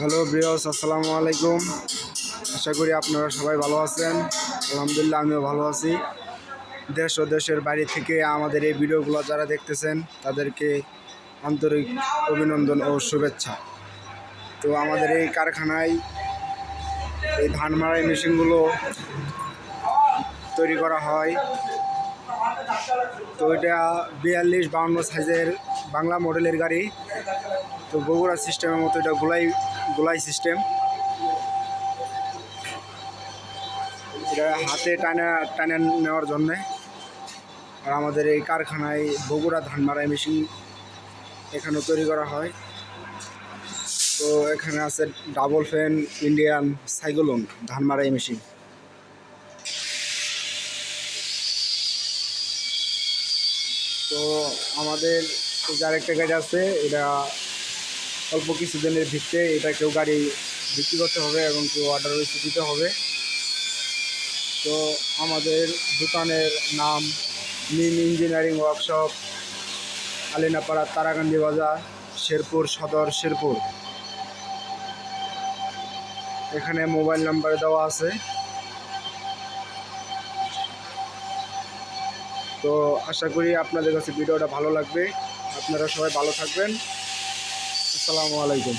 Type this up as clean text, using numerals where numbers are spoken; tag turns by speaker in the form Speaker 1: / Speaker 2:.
Speaker 1: Hello viewers, আসসালামু আলাইকুম। আশা করি আপনারা সবাই ভালো আছেন। আলহামদুলিল্লাহ, আমিও ভালো আছি। দেশ ও দেশের বাইরে থেকে আমাদের এই ভিডিওগুলো যারা দেখতেছেন তাদেরকে আন্তরিক অভিনন্দন ও শুভেচ্ছা। তো আমাদের এই কারখানায় এই ধান মাড়াই মেশিনগুলো তৈরি করা হয়। তো এটা 42-52 সাইজের বাংলা মডেলের গাড়ি। তো বগুড়া সিস্টেমের মতো এটা গোলাই সিস্টেম। এটা হাতে টানে নেওয়ার জন্যে। আর আমাদের এই কারখানায় বগুড়া ধান মাড়াই মেশিন এখানে তৈরি করা হয়। তো এখানে আছে ডাবল ফ্যান ইন্ডিয়ান সাইক্লোন ধান মাড়াই মেশিন। তো আমাদের যে আরেকটা গাড়ি আছে, এটা অল্প কিছুদিনের ভিত্তিতে এটা কেউ গাড়ি বিক্রি করতে হবে এবং কেউ অর্ডার দিতে হবে। তো আমাদের দোকানের নাম মিম ইঞ্জিনিয়ারিং ওয়ার্কশপ, আলিনাপাড়া, তারাকান্দি বাজার, শেরপুর সদর, শেরপুর। এখানে মোবাইল নাম্বার দেওয়া আছে। তো আশা করি আপনাদের কাছে ভিডিওটা ভালো লাগবে। আপনারা সবাই ভালো থাকবেন। আসসালামু আলাইকুম।